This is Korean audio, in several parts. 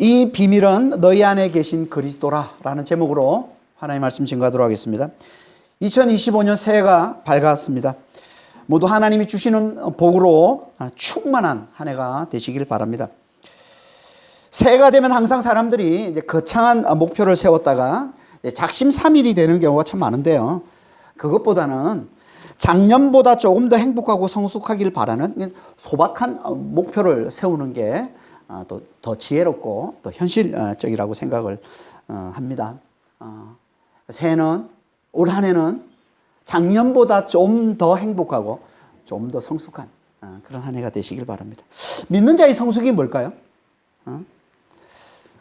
이 비밀은 너희 안에 계신 그리스도라 라는 제목으로 하나님의 말씀 증거하도록 하겠습니다. 2025년 새해가 밝았습니다. 모두 하나님이 주시는 복으로 충만한 한 해가 되시길 바랍니다. 새해가 되면 항상 사람들이 이제 거창한 목표를 세웠다가 작심삼일이 되는 경우가 참 많은데요. 그것보다는 작년보다 조금 더 행복하고 성숙하길 바라는 소박한 목표를 세우는 게 또 더 지혜롭고 또 현실적이라고 생각을 합니다. 새해는, 올 한 해는 작년보다 좀 더 행복하고 좀 더 성숙한 그런 한 해가 되시길 바랍니다. 믿는 자의 성숙이 뭘까요?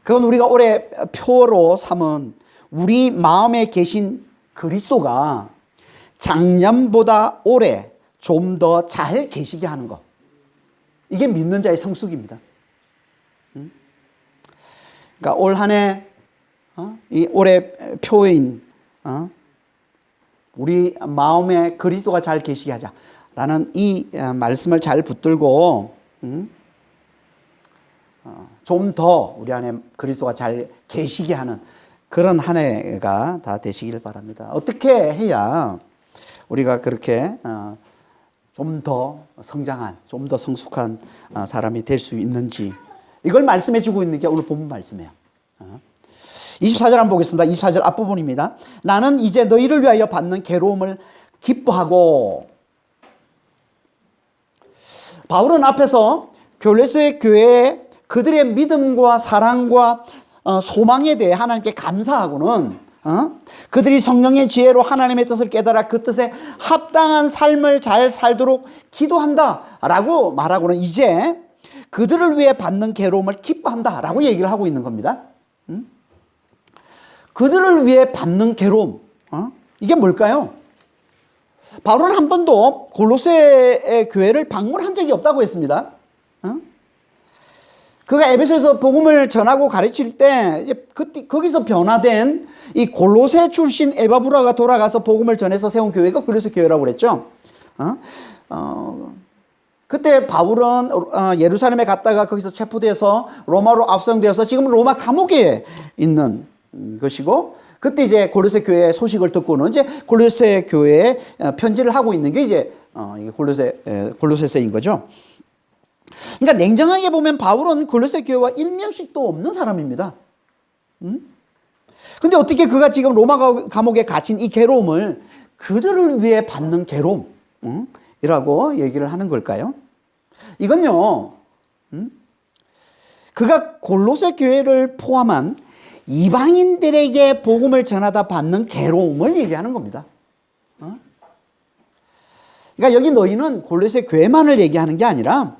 그건 우리가 올해 표로 삼은 우리 마음에 계신 그리스도가 작년보다 올해 좀 더 잘 계시게 하는 것. 이게 믿는 자의 성숙입니다. 그러니까 올 한 해, 이 올해 표인, 우리 마음에 그리스도가 잘 계시게 하자라는 이 말씀을 잘 붙들고, 좀 더 우리 안에 그리스도가 잘 계시게 하는 그런 한 해가 다 되시길 바랍니다. 어떻게 해야 우리가 그렇게 좀 더 성장한, 좀 더 성숙한 사람이 될 수 있는지, 이걸 말씀해 주고 있는 게 오늘 본문 말씀이에요. 24절 한번 보겠습니다. 24절 앞부분입니다. 나는 이제 너희를 위하여 받는 괴로움을 기뻐하고. 바울은 앞에서 골로새 교회에 그들의 믿음과 사랑과 소망에 대해 하나님께 감사하고는 그들이 성령의 지혜로 하나님의 뜻을 깨달아 그 뜻에 합당한 삶을 잘 살도록 기도한다라고 말하고는 이제 그들을 위해 받는 괴로움을 기뻐한다라고 얘기를 하고 있는 겁니다. 그들을 위해 받는 괴로움, 이게 뭘까요? 바울은 한 번도 골로새의 교회를 방문한 적이 없다고 했습니다. 그가 에베소에서 복음을 전하고 가르칠 때 거기서 변화된 이 골로새 출신 에바브라가 돌아가서 복음을 전해서 세운 교회가 골로새 교회라고 그랬죠. 그때 바울은 예루살렘에 갔다가 거기서 체포돼서 로마로 압송되어서 지금 로마 감옥에 있는 것이고, 그때 이제 골로새 교회 소식을 듣고는 이제 골로새 교회에 편지를 하고 있는 게 이제 골로새서인 거죠. 그러니까 냉정하게 보면 바울은 골로새 교회와 일면식도 없는 사람입니다. 근데 어떻게 그가 지금 로마 감옥에 갇힌 이 괴로움을 그들을 위해 받는 괴로움이라고 얘기를 하는 걸까요? 이건요, 그가 골로새 교회를 포함한 이방인들에게 복음을 전하다 받는 괴로움을 얘기하는 겁니다. 그러니까 여기 너희는 골로새 교회만을 얘기하는 게 아니라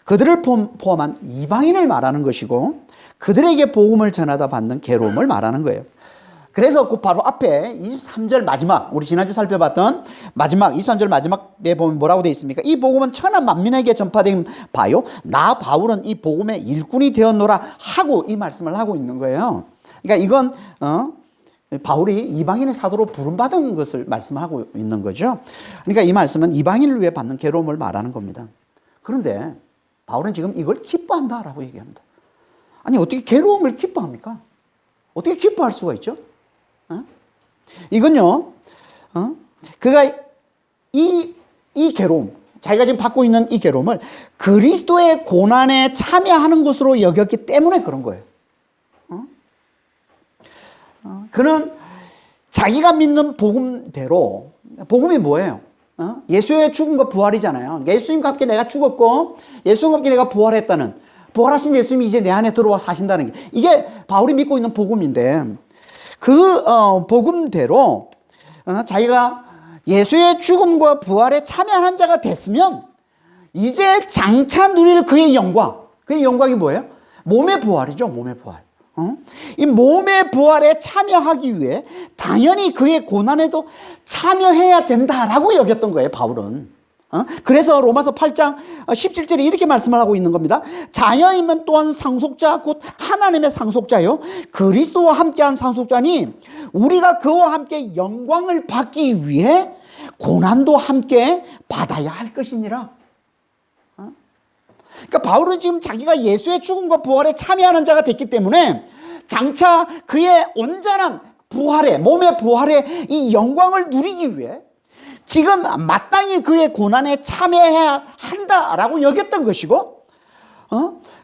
그들을 포함한 이방인을 말하는 것이고 그들에게 복음을 전하다 받는 괴로움을 말하는 거예요. 그래서 그 바로 앞에 23절 마지막, 우리 지난주 살펴봤던 마지막 23절 마지막에 보면 뭐라고 되어 있습니까? 이 복음은 천하 만민에게 전파된 바요, 나 바울은 이 복음의 일꾼이 되었노라 하고 이 말씀을 하고 있는 거예요. 그러니까 이건 바울이 이방인의 사도로 부름받은 것을 말씀하고 있는 거죠. 그러니까 이 말씀은 이방인을 위해 받는 괴로움을 말하는 겁니다. 그런데 바울은 지금 이걸 기뻐한다라고 얘기합니다. 아니, 어떻게 괴로움을 기뻐합니까? 어떻게 기뻐할 수가 있죠? 이건요, 그가 이 괴로움, 자기가 지금 받고 있는 이 괴로움을 그리스도의 고난에 참여하는 것으로 여겼기 때문에 그런 거예요. 그는 자기가 믿는 복음대로, 복음이 뭐예요? 예수의 죽음과 부활이잖아요. 예수님과 함께 내가 죽었고 예수님과 함께 내가 부활했다는, 부활하신 예수님이 이제 내 안에 들어와 사신다는 게, 이게 바울이 믿고 있는 복음인데, 그 복음대로 자기가 예수의 죽음과 부활에 참여하는 자가 됐으면 이제 장차 누릴 그의 영광, 그의 영광이 뭐예요? 몸의 부활이죠. 몸의 부활. 이 몸의 부활에 참여하기 위해 당연히 그의 고난에도 참여해야 된다라고 여겼던 거예요, 바울은. 그래서 로마서 8장 17절에 이렇게 말씀을 하고 있는 겁니다. 자녀이면 또한 상속자 곧 하나님의 상속자요 그리스도와 함께한 상속자니 우리가 그와 함께 영광을 받기 위해 고난도 함께 받아야 할 것이니라. 그러니까 바울은 지금 자기가 예수의 죽음과 부활에 참여하는 자가 됐기 때문에 장차 그의 온전한 부활에, 몸의 부활에 이 영광을 누리기 위해 지금 마땅히 그의 고난에 참여해야 한다라고 여겼던 것이고,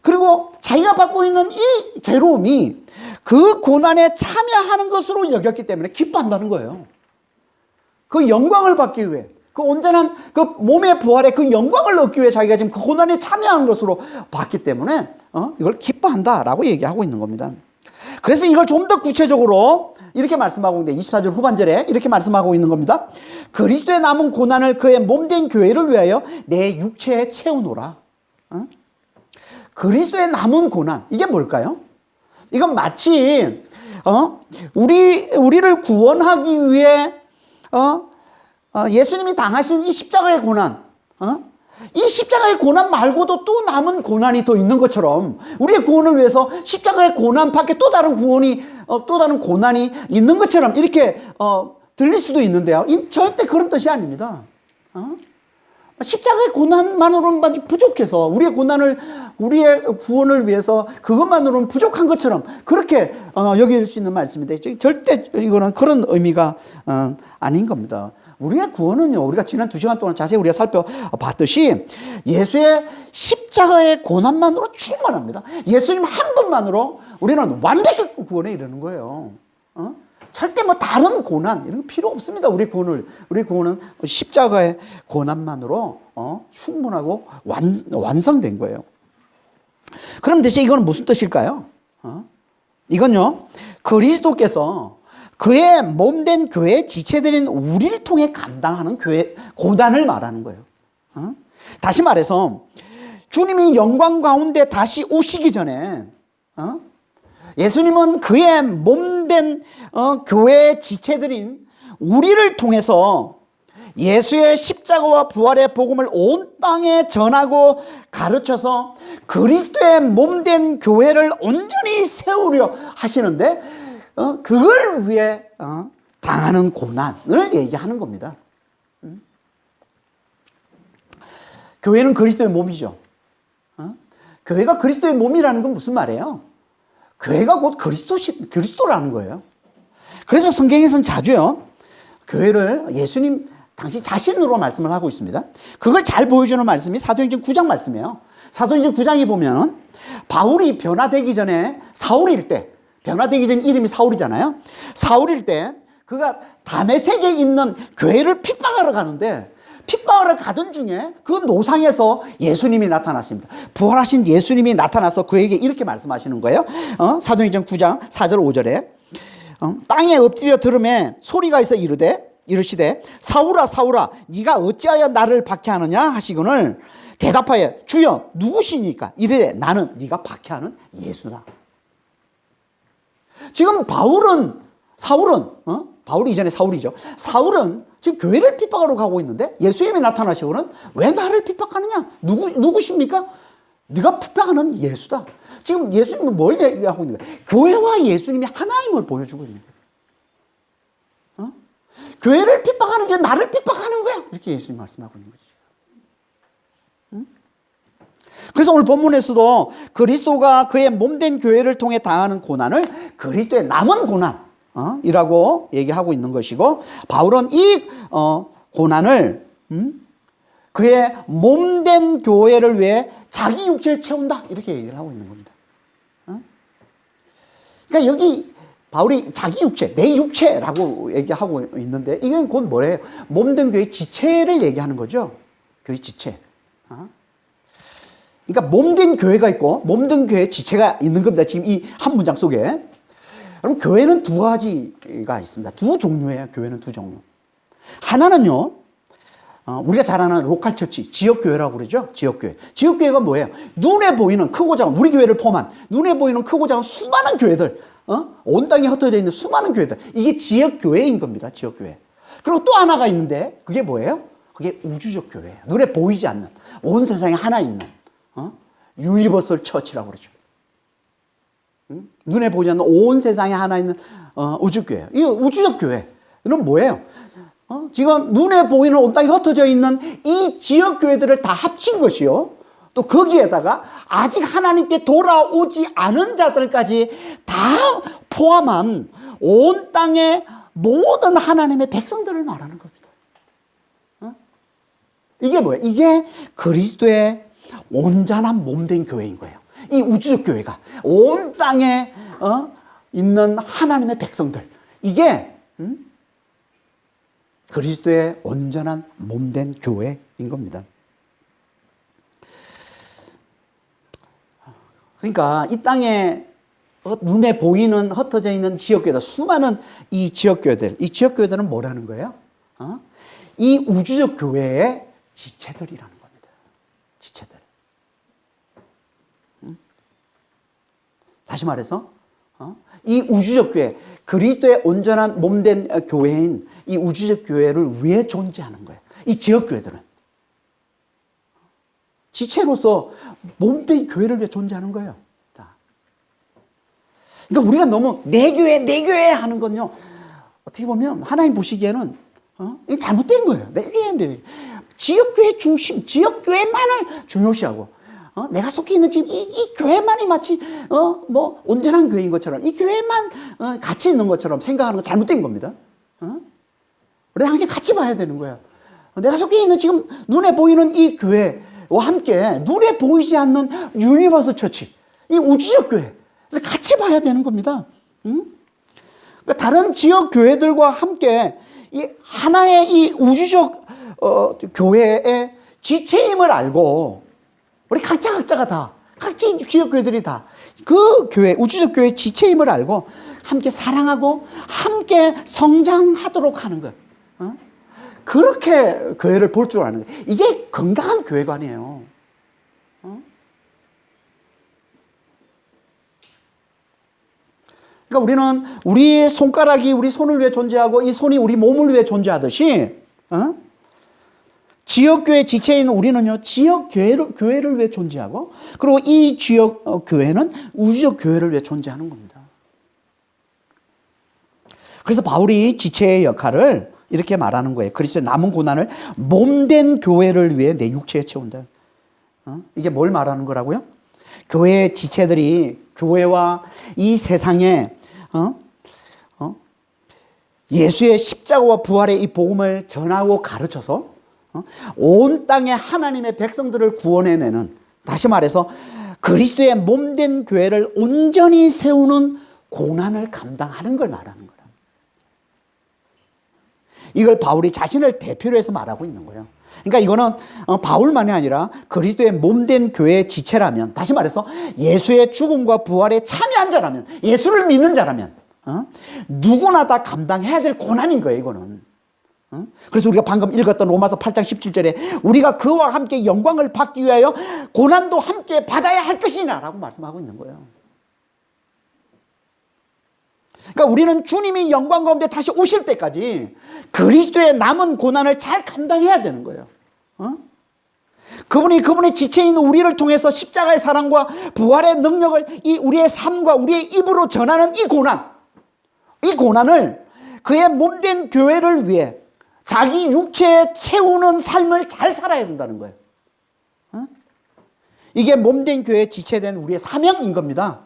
그리고 자기가 받고 있는 이 괴로움이 그 고난에 참여하는 것으로 여겼기 때문에 기뻐한다는 거예요. 그 영광을 받기 위해, 그 온전한 그 몸의 부활에 그 영광을 얻기 위해 자기가 지금 그 고난에 참여하는 것으로 봤기 때문에 이걸 기뻐한다라고 얘기하고 있는 겁니다. 그래서 이걸 좀 더 구체적으로 이렇게 말씀하고 있는데 24절 후반절에 이렇게 말씀하고 있는 겁니다. 그리스도의 남은 고난을 그의 몸된 교회를 위하여 내 육체에 채우노라. 그리스도의 남은 고난, 이게 뭘까요? 이건 마치 우리를 구원하기 위해 예수님이 당하신 이 십자가의 고난, 이 십자가의 고난 말고도 또 남은 고난이 더 있는 것처럼 우리의 구원을 위해서 십자가의 고난 밖에 또 다른 구원이 또 다른 고난이 있는 것처럼 이렇게 들릴 수도 있는데요. 절대 그런 뜻이 아닙니다. 십자가의 고난만으로는 부족해서 우리의 구원을 위해서 그것만으로는 부족한 것처럼 그렇게 여길 수 있는 말씀인데 절대 이거는 그런 의미가 아닌 겁니다. 우리의 구원은요, 우리가 지난 2시간 동안 자세히 우리가 살펴봤듯이 예수의 십자가의 고난만으로 충만합니다. 예수님 한 분만으로 우리는 완벽한 구원에 이르는 거예요. 절대 뭐 다른 고난 이런 거 필요 없습니다. 우리 구원은 십자가의 고난만으로 충분하고 완성된 거예요. 그럼 대체 이건 무슨 뜻일까요? 이건요, 그리스도께서 그의 몸된 교회 지체들인 우리를 통해 감당하는 교회 고난을 말하는 거예요. 다시 말해서 주님이 영광 가운데 다시 오시기 전에 예수님은 그의 몸된 교회 지체들인 우리를 통해서 예수의 십자가와 부활의 복음을 온 땅에 전하고 가르쳐서 그리스도의 몸된 교회를 온전히 세우려 하시는데 그걸 위해 당하는 고난을 얘기하는 겁니다. 교회는 그리스도의 몸이죠. 교회가 그리스도의 몸이라는 건 무슨 말이에요? 교회가 곧 그리스도라는 거예요. 그래서 성경에서는 자주요, 교회를 예수님 당시 자신으로 말씀을 하고 있습니다. 그걸 잘 보여주는 말씀이 사도행전 9장 말씀이에요. 사도행전 9장에 보면 바울이 변화되기 전에 사울일 때, 변화되기 전 이름이 사울이잖아요. 사울일 때 그가 다메섹에 있는 교회를 핍박하러 가는데 핍박하러 가던 중에 그 노상에서 예수님이 나타나십니다. 부활하신 예수님이 나타나서 그에게 이렇게 말씀하시는 거예요. 사도행전 9장 4절 5절에 땅에 엎드려 들음에 소리가 있어 이르시되 사울아 사울아 네가 어찌하여 나를 박해하느냐 하시거늘 대답하여 주여 누구시니까 이르되 나는 네가 박해하는 예수다. 지금 바울이 이전에 사울이죠. 사울은 지금 교회를 핍박하러 가고 있는데 예수님이 나타나시고는 왜 나를 핍박하느냐? 누구십니까? 네가 핍박하는 예수다. 지금 예수님은 뭘 얘기하고 있는 거예요? 교회와 예수님이 하나임을 보여주고 있는 거예요. 교회를 핍박하는 게 나를 핍박하는 거야. 이렇게 예수님 말씀하고 있는 거죠. 그래서 오늘 본문에서도 그리스도가 그의 몸된 교회를 통해 당하는 고난을 그리스도의 남은 고난 이라고 얘기하고 있는 것이고, 바울은 이 고난을 그의 몸된 교회를 위해 자기 육체를 채운다 이렇게 얘기를 하고 있는 겁니다. 그러니까 여기 바울이 자기 육체, 내 육체라고 얘기하고 있는데 이건 곧 뭐래요? 몸된 교회 지체를 얘기하는 거죠. 교회 지체. 그러니까 몸된 교회가 있고 몸된 교회 지체가 있는 겁니다. 지금 이 한 문장 속에. 그럼 교회는 두 가지가 있습니다. 두 종류예요. 교회는 두 종류. 하나는요, 우리가 잘 아는 로컬 처치, 지역교회라고 그러죠. 지역교회. 지역교회가 뭐예요? 눈에 보이는 크고 작은, 우리 교회를 포함한 눈에 보이는 크고 작은 수많은 교회들, 온 땅에 흩어져 있는 수많은 교회들. 이게 지역교회인 겁니다. 지역교회. 그리고 또 하나가 있는데 그게 뭐예요? 그게 우주적 교회예요. 눈에 보이지 않는, 온 세상에 하나 있는 유니버설 처치라고 그러죠. 눈에 보이지 않는 온 세상에 하나 있는 우주교회. 이 우주적 교회는 뭐예요? 지금 눈에 보이는 온 땅에 흩어져 있는 이 지역교회들을 다 합친 것이요, 또 거기에다가 아직 하나님께 돌아오지 않은 자들까지 다 포함한 온 땅의 모든 하나님의 백성들을 말하는 겁니다. 이게 뭐예요? 이게 그리스도의 온전한 몸된 교회인 거예요. 이 우주적 교회가 온 땅에 있는 하나님의 백성들, 이게 그리스도의 온전한 몸된 교회인 겁니다. 그러니까 이 땅에 눈에 보이는 흩어져 있는 지역교회들, 수많은 이 지역교회들은 뭐라는 거예요? 이 우주적 교회의 지체들이라는 겁니다. 지체들. 다시 말해서 이 우주적 교회, 그리스도의 온전한 몸된 교회인 이 우주적 교회를 위해 존재하는 거예요. 이 지역교회들은 지체로서 몸된 교회를 위해 존재하는 거예요. 그러니까 우리가 너무 내 교회 하는 건요, 어떻게 보면 하나님 보시기에는 이게 잘못된 거예요. 내 교회. 지역교회 중심, 지역교회만을 중요시하고, 내가 속해 있는 지금 이 교회만이 마치 뭐 온전한 교회인 것처럼, 이 교회만 같이 있는 것처럼 생각하는 거 잘못된 겁니다. 우리는 항상 같이 봐야 되는 거예요. 내가 속해 있는 지금 눈에 보이는 이 교회와 함께 눈에 보이지 않는 유니버스 처치, 이 우주적 교회 같이 봐야 되는 겁니다. 그러니까 다른 지역 교회들과 함께 이 하나의 이 우주적 교회의 지체임을 알고, 우리 각자가 다, 각지 지역 교회들이 다 그 교회, 우주적 교회의 지체임을 알고 함께 사랑하고 함께 성장하도록 하는 것. 그렇게 교회를 볼 줄 아는 거예요. 이게 건강한 교회관이에요. 그러니까 우리는 우리의 손가락이 우리 손을 위해 존재하고 이 손이 우리 몸을 위해 존재하듯이, 지역교회 지체인 우리는요, 지역교회를 위해 존재하고, 그리고 이 지역교회는 우주적 교회를 위해 존재하는 겁니다. 그래서 바울이 지체의 역할을 이렇게 말하는 거예요. 그리스도의 남은 고난을 몸된 교회를 위해 내 육체에 채운다. 이게 뭘 말하는 거라고요? 교회의 지체들이 교회와 이 세상에 예수의 십자가와 부활의 이 복음을 전하고 가르쳐서 온 땅의 하나님의 백성들을 구원해내는, 다시 말해서 그리스도의 몸된 교회를 온전히 세우는 고난을 감당하는 걸 말하는 거예요. 이걸 바울이 자신을 대표로 해서 말하고 있는 거예요. 그러니까 이거는 바울만이 아니라 그리스도의 몸된 교회의 지체라면, 다시 말해서 예수의 죽음과 부활에 참여한 자라면, 예수를 믿는 자라면 누구나 다 감당해야 될 고난인 거예요, 이거는. 그래서 우리가 방금 읽었던 로마서 8장 17절에 우리가 그와 함께 영광을 받기 위하여 고난도 함께 받아야 할 것이냐 라고 말씀하고 있는 거예요. 그러니까 우리는 주님이 영광 가운데 다시 오실 때까지 그리스도의 남은 고난을 잘 감당해야 되는 거예요. 그분의 지체인 우리를 통해서 십자가의 사랑과 부활의 능력을 이 우리의 삶과 우리의 입으로 전하는 이 고난을 그의 몸된 교회를 위해 자기 육체에 채우는 삶을 잘 살아야 된다는 거예요. 이게 몸된 교회에 지체된 우리의 사명인 겁니다.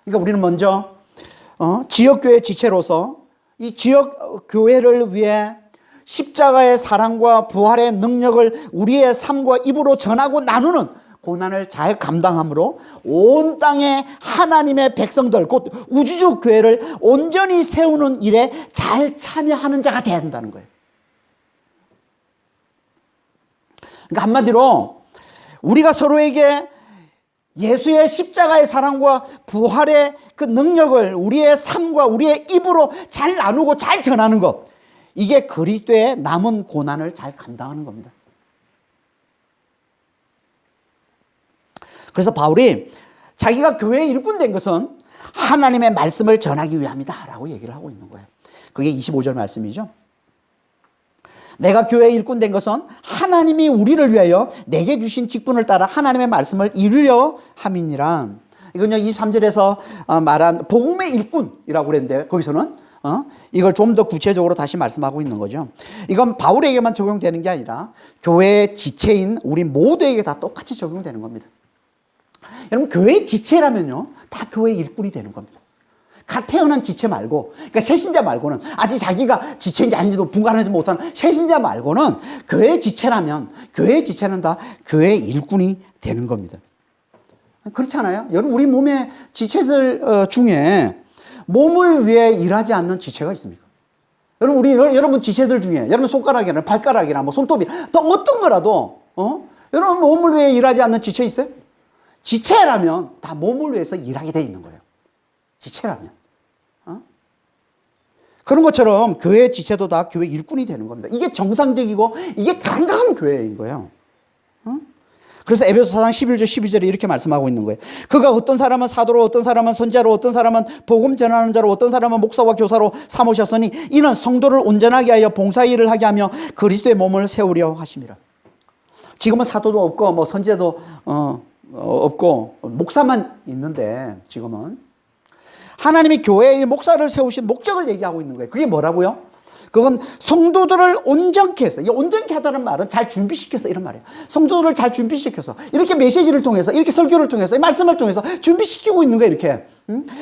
그러니까 우리는 먼저 지역교회 지체로서 이 지역교회를 위해 십자가의 사랑과 부활의 능력을 우리의 삶과 입으로 전하고 나누는 고난을 잘 감당함으로 온 땅의 하나님의 백성들, 곧 우주적 교회를 온전히 세우는 일에 잘 참여하는 자가 돼야 된다는 거예요. 그러니까 한마디로 우리가 서로에게 예수의 십자가의 사랑과 부활의 그 능력을 우리의 삶과 우리의 입으로 잘 나누고 잘 전하는 것, 이게 그리스도의 남은 고난을 잘 감당하는 겁니다. 그래서 바울이 자기가 교회의 일꾼 된 것은 하나님의 말씀을 전하기 위함이다 라고 얘기를 하고 있는 거예요. 그게 25절 말씀이죠. 내가 교회의 일꾼 된 것은 하나님이 우리를 위하여 내게 주신 직분을 따라 하나님의 말씀을 이루려 함이니라. 이건요 23절에서 말한 복음의 일꾼이라고 그랬는데, 거기서는 이걸 좀 더 구체적으로 다시 말씀하고 있는 거죠. 이건 바울에게만 적용되는 게 아니라 교회의 지체인 우리 모두에게 다 똑같이 적용되는 겁니다. 여러분, 교회의 지체라면요, 다 교회의 일꾼이 되는 겁니다. 갓 태어난 지체 말고, 그러니까 새신자 말고는, 아직 자기가 지체인지 아닌지도 분간하지 못하는 새신자 말고는 교회의 지체는 다 교회의 일꾼이 되는 겁니다. 그렇지 않아요? 여러분, 우리 몸의 지체들 중에 몸을 위해 일하지 않는 지체가 있습니까? 여러분 지체들 중에, 여러분 손가락이나 발가락이나 뭐 손톱이, 또 어떤 거라도, 여러분 몸을 위해 일하지 않는 지체 있어요? 지체라면 다 몸을 위해서 일하게 돼 있는 거예요. 지체라면. 그런 것처럼 교회의 지체도 다 교회 일꾼이 되는 겁니다. 이게 정상적이고 이게 건강한 교회인 거예요. 그래서 에베소 4장 11절 12절에 이렇게 말씀하고 있는 거예요. 그가 어떤 사람은 사도로, 어떤 사람은 선지자로, 어떤 사람은 복음 전하는 자로, 어떤 사람은 목사와 교사로 삼으셨으니 이는 성도를 온전하게 하여 봉사 일을 하게 하며 그리스도의 몸을 세우려 하심이라. 지금은 사도도 없고 뭐 선지자도 없고 목사만 있는데, 지금은 하나님이 교회의 목사를 세우신 목적을 얘기하고 있는 거예요. 그게 뭐라고요? 그건 성도들을 온전케 해서, 이 온전케 하다는 말은 잘 준비시켜서 이런 말이에요. 성도들을 잘 준비시켜서, 이렇게 메시지를 통해서, 이렇게 설교를 통해서, 말씀을 통해서 준비시키고 있는 거예요, 이렇게.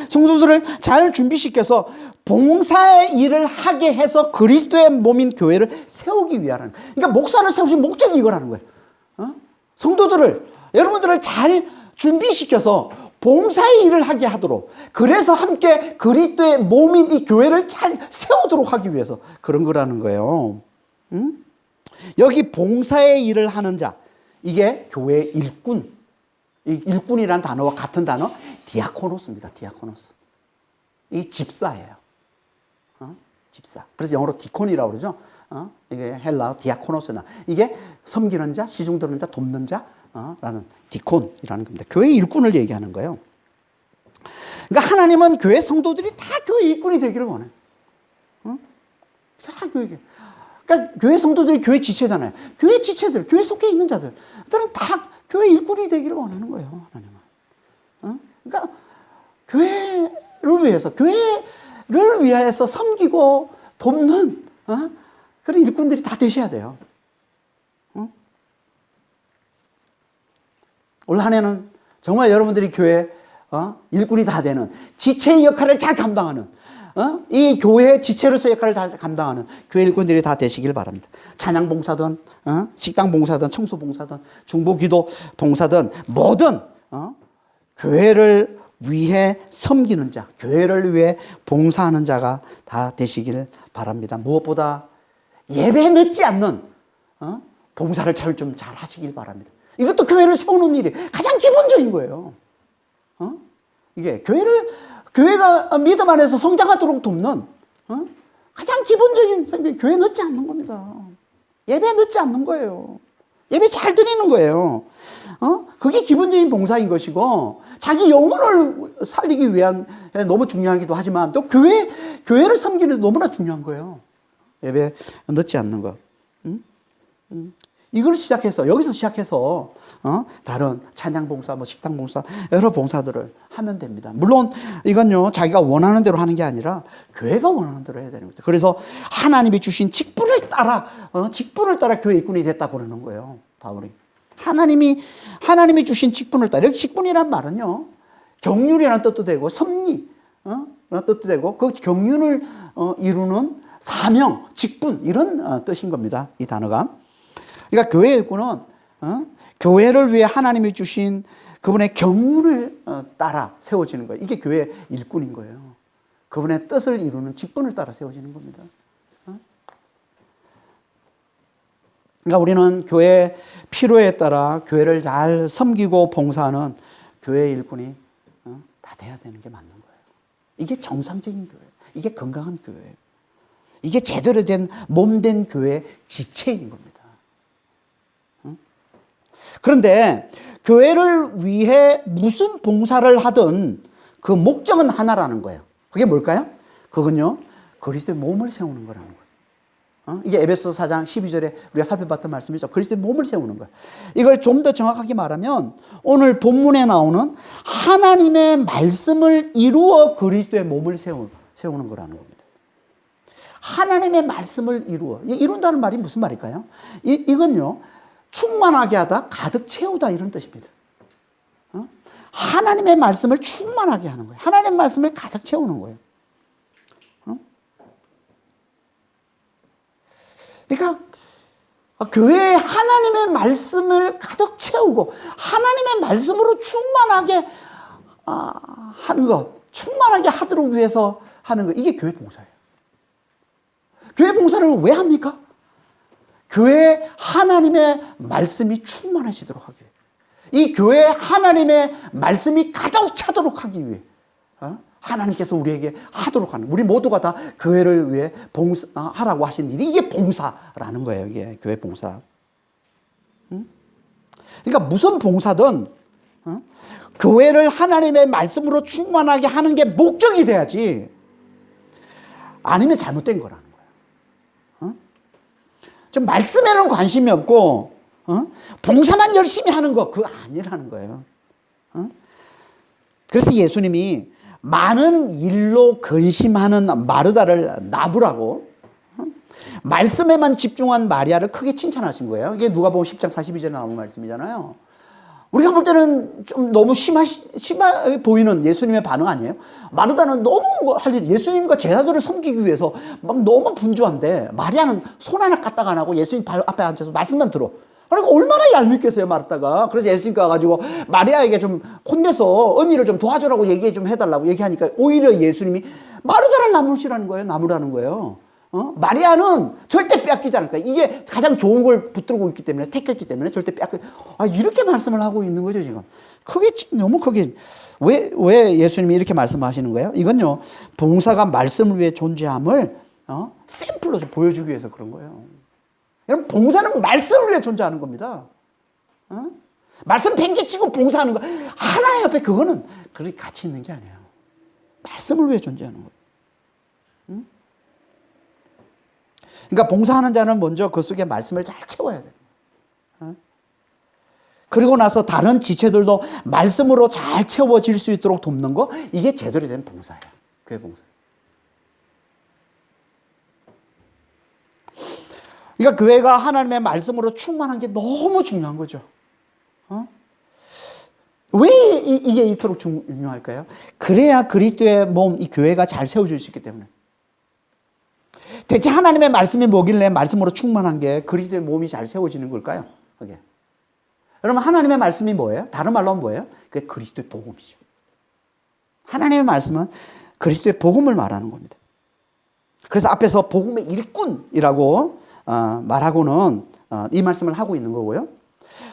성도들을 잘 준비시켜서 봉사의 일을 하게 해서 그리스도의 몸인 교회를 세우기 위하는 거예요. 그러니까 목사를 세우신 목적이 이거라는 거예요. 성도들을, 여러분들을 잘 준비시켜서 봉사의 일을 하게 하도록, 그래서 함께 그리스도의 몸인 이 교회를 잘 세우도록 하기 위해서 그런 거라는 거예요. 여기 봉사의 일을 하는 자, 이게 교회의 일꾼. 이 일꾼이라는 단어와 같은 단어 디아코노스입니다. 디아코노스. 이 집사예요. 집사. 그래서 영어로 디콘이라고 그러죠. 이게 헬라어 디아코노스나, 이게 섬기는 자, 시중 드는 자, 돕는 자 라는 디콘이라는 겁니다. 교회 일꾼을 얘기하는 거예요. 그러니까 하나님은 교회 성도들이 다 교회 일꾼이 되기를 원해요. 다 교회. 그러니까 교회 성도들이 교회 지체잖아요. 교회 지체들, 교회 속에 있는 자들은 다 교회 일꾼이 되기를 원하는 거예요. 하나님은. 그러니까 교회를 위해서, 교회를 위해서 섬기고 돕는 그런 일꾼들이 다 되셔야 돼요. 올 한 해는 정말 여러분들이 교회 일꾼이 다 되는, 지체의 역할을 잘 감당하는, 이 교회의 지체로서의 역할을 잘 감당하는 교회 일꾼들이 다 되시길 바랍니다. 찬양 봉사든, 식당 봉사든, 청소 봉사든, 중보 기도 봉사든, 뭐든 교회를 위해 섬기는 자, 교회를 위해 봉사하는 자가 다 되시길 바랍니다. 무엇보다 예배 늦지 않는 봉사를 좀 잘 하시길 바랍니다. 이것도 교회를 세우는 일이 가장 기본적인 거예요. 이게 교회가 믿음 안에서 성장하도록 돕는 가장 기본적인, 교회 늦지 않는 겁니다. 예배 늦지 않는 거예요. 예배 잘 드리는 거예요. 그게 기본적인 봉사인 것이고, 자기 영혼을 살리기 위한 너무 중요하기도 하지만 또 교회를 섬기는 데 너무나 중요한 거예요. 예배 늦지 않는 것. 이걸 여기서 시작해서 다른 찬양 봉사, 뭐 식당 봉사, 여러 봉사들을 하면 됩니다. 물론 이건요, 자기가 원하는 대로 하는 게 아니라 교회가 원하는 대로 해야 되는 거죠. 그래서 하나님이 주신 직분을 따라 교회 일꾼이 됐다고 그러는 거예요, 바울이. 하나님이 주신 직분을 따라. 여기 직분이란 말은요, 경륜이라는 뜻도 되고 섭리 라는 뜻도 되고, 그 경륜을 이루는 사명, 직분, 이런 뜻인 겁니다, 이 단어가. 그러니까 교회 일꾼은 교회를 위해 하나님이 주신 그분의 경륜을 따라 세워지는 거예요. 이게 교회 일꾼인 거예요. 그분의 뜻을 이루는 직분을 따라 세워지는 겁니다. 그러니까 우리는 교회 필요에 따라 교회를 잘 섬기고 봉사하는 교회 일꾼이 다 돼야 되는 게 맞는 거예요. 이게 정상적인 교회, 이게 건강한 교회, 이게 제대로 된 몸된 교회의 지체인 겁니다. 그런데 교회를 위해 무슨 봉사를 하든 그 목적은 하나라는 거예요. 그게 뭘까요? 그건요, 그리스도의 몸을 세우는 거라는 거예요. 이게 에베소서 4장 12절에 우리가 살펴봤던 말씀이죠. 그리스도의 몸을 세우는 거예요. 이걸 좀 더 정확하게 말하면 오늘 본문에 나오는 하나님의 말씀을 이루어 그리스도의 몸을 세우는 거라는 겁니다. 하나님의 말씀을 이룬다는 말이 무슨 말일까요? 이건요, 충만하게 하다, 가득 채우다 이런 뜻입니다. 하나님의 말씀을 충만하게 하는 거예요. 하나님의 말씀을 가득 채우는 거예요. 그러니까 교회에 하나님의 말씀을 가득 채우고 하나님의 말씀으로 충만하게 하는 것, 충만하게 하도록 위해서 하는 것, 이게 교회 봉사예요. 교회 봉사를 왜 합니까? 교회에 하나님의 말씀이 충만하시도록 하기 위해, 이 교회에 하나님의 말씀이 가득 차도록 하기 위해 하나님께서 우리에게 하도록 하는, 우리 모두가 다 교회를 위해 봉사하라고 하신 일이, 이게 봉사라는 거예요. 이게 교회 봉사. 그러니까 무슨 봉사든 교회를 하나님의 말씀으로 충만하게 하는 게 목적이 돼야지, 아니면 잘못된 거라는 거예요. 좀 말씀에는 관심이 없고 봉사만 열심히 하는 거, 그거 아니라는 거예요. 그래서 예수님이 많은 일로 근심하는 마르다를 나부라고 말씀에만 집중한 마리아를 크게 칭찬하신 거예요. 이게 누가복음 10장 42절에 나오는 말씀이잖아요. 우리가 볼 때는 좀 너무 심해 보이는 예수님의 반응 아니에요? 마르다는 너무 할 일, 예수님과 제자들을 섬기기 위해서 막 너무 분주한데, 마리아는 손 하나 까딱 안 하고 예수님 발 앞에 앉아서 말씀만 들어. 그러니까 얼마나 얄밉겠어요, 마르다가. 그래서 예수님께 와가지고 마리아에게 좀 혼내서 언니를 좀 도와주라고 얘기 좀 해달라고 얘기하니까 오히려 예수님이 마르다를 나무시라는 거예요. 나무라는 거예요. 마리아는 절대 빼앗기지 않을 거예요. 이게 가장 좋은 걸 붙들고 있기 때문에, 택했기 때문에 절대 이렇게 말씀을 하고 있는 거죠, 지금. 너무 크게. 왜 예수님이 이렇게 말씀하시는 거예요? 이건요, 봉사가 말씀을 위해 존재함을 샘플로 보여주기 위해서 그런 거예요. 여러분, 봉사는 말씀을 위해 존재하는 겁니다. 말씀 팽개치고 봉사하는 거, 하나님 옆에 그거는 그렇게 가치 있는 게 아니에요. 말씀을 위해 존재하는 거예요. 그러니까 봉사하는 자는 먼저 그 속에 말씀을 잘 채워야 돼요. 그리고 나서 다른 지체들도 말씀으로 잘 채워질 수 있도록 돕는 거, 이게 제대로 된 봉사예요. 교회 봉사. 그러니까 교회가 하나님의 말씀으로 충만한 게 너무 중요한 거죠. 왜 이게 이토록 중요할까요? 그래야 그리스도의 몸, 이 교회가 잘 세워질 수 있기 때문에. 대체 하나님의 말씀이 뭐길래 말씀으로 충만한 게 그리스도의 몸이 잘 세워지는 걸까요? 그게. 여러분, 하나님의 말씀이 뭐예요? 다른 말로 하면 뭐예요? 그게 그리스도의 복음이죠. 하나님의 말씀은 그리스도의 복음을 말하는 겁니다. 그래서 앞에서 복음의 일꾼이라고 말하고는 이 말씀을 하고 있는 거고요.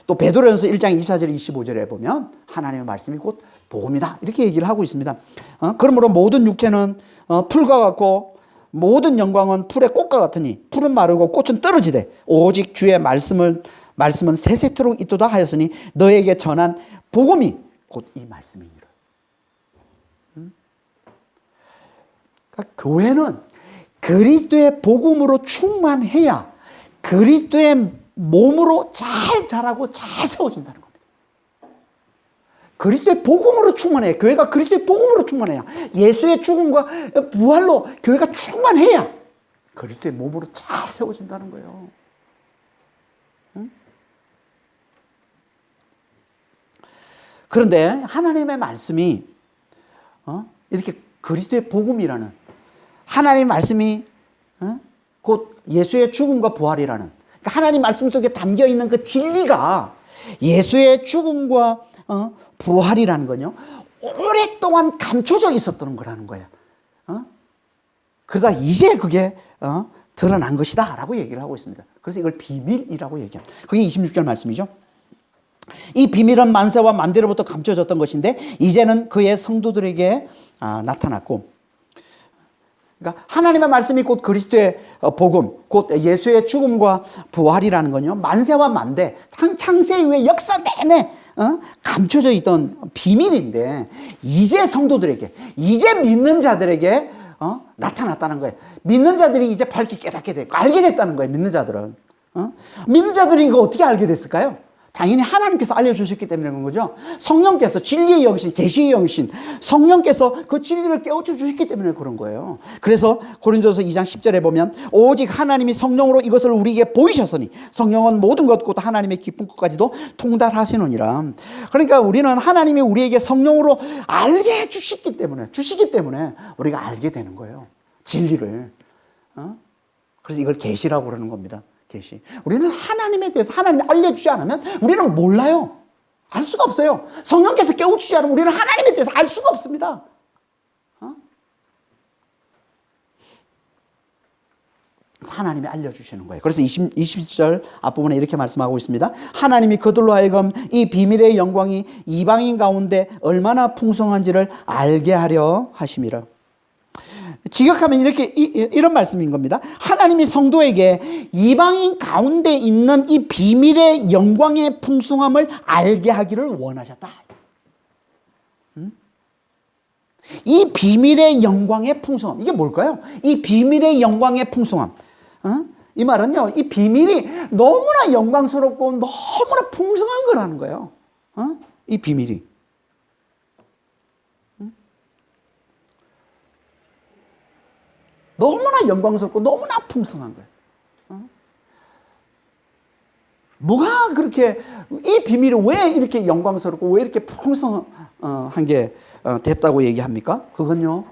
또 베드로전서 1장 24절 25절에 보면 하나님의 말씀이 곧 복음이다, 이렇게 얘기를 하고 있습니다. 그러므로 모든 육체는 풀과 같고 모든 영광은 풀의 꽃과 같으니 풀은 마르고 꽃은 떨어지되 오직 주의 말씀은 세세토록 있도다 하였으니 너에게 전한 복음이 곧 이 말씀이니라. 그러니까 교회는 그리스도의 복음으로 충만해야 그리스도의 몸으로 잘 자라고 잘 세워진다는 겁니다. 그리스도의 복음으로 충만해야, 교회가 그리스도의 복음으로 충만해야, 예수의 죽음과 부활로 교회가 충만해야 그리스도의 몸으로 잘 세워진다는 거예요. 그런데 하나님의 말씀이 이렇게 그리스도의 복음이라는, 하나님의 말씀이 곧 예수의 죽음과 부활이라는, 그러니까 하나님 말씀 속에 담겨있는 그 진리가 예수의 죽음과 부활이라는 건요, 오랫동안 감춰져 있었던 거라는 거예요. 그러다 이제 그게 드러난 것이다 라고 얘기를 하고 있습니다. 그래서 이걸 비밀이라고 얘기합니다. 그게 26절 말씀이죠. 이 비밀은 만세와 만대로부터 감춰졌던 것인데 이제는 그의 성도들에게 나타났고, 그러니까 하나님의 말씀이 곧 그리스도의 복음, 곧 예수의 죽음과 부활이라는 건요, 만세와 만대, 창세 이후의 역사 내내 감춰져 있던 비밀인데 이제 성도들에게, 이제 믿는 자들에게 나타났다는 거예요. 믿는 자들이 이제 밝게 깨닫게 됐고 알게 됐다는 거예요. 믿는 자들은. 믿는 자들이 이거 어떻게 알게 됐을까요? 당연히 하나님께서 알려주셨기 때문에 그런 거죠. 성령께서 진리의 영신, 계시의 영신, 성령께서 그 진리를 깨우쳐 주셨기 때문에 그런 거예요. 그래서 고린도서 2장 10절에 보면 오직 하나님이 성령으로 이것을 우리에게 보이셨으니 성령은 모든 것 곧 하나님의 깊은 것까지도 통달하시느니라. 그러니까 우리는 하나님이 우리에게 성령으로 알게 주시기 때문에 우리가 알게 되는 거예요. 진리를. 그래서 이걸 계시라고 그러는 겁니다. 계시. 우리는 하나님에 대해서 하나님이 알려주지 않으면 우리는 몰라요. 알 수가 없어요. 성령께서 깨우치지 않으면 우리는 하나님에 대해서 알 수가 없습니다. 하나님이 알려주시는 거예요. 그래서 20절 앞부분에 이렇게 말씀하고 있습니다. 하나님이 그들로 하여금 이 비밀의 영광이 이방인 가운데 얼마나 풍성한지를 알게 하려 하심이라. 직역하면 이런 말씀인 겁니다. 하나님이 성도에게 이방인 가운데 있는 이 비밀의 영광의 풍성함을 알게 하기를 원하셨다. 이 비밀의 영광의 풍성함, 이게 뭘까요? 이 비밀의 영광의 풍성함. 이 말은요, 이 비밀이 너무나 영광스럽고 너무나 풍성한 거라는 거예요. 이 비밀이. 너무나 영광스럽고 너무나 풍성한 거예요. 뭐가 그렇게, 이 비밀이 왜 이렇게 영광스럽고 왜 이렇게 풍성한 게 됐다고 얘기합니까? 그건요,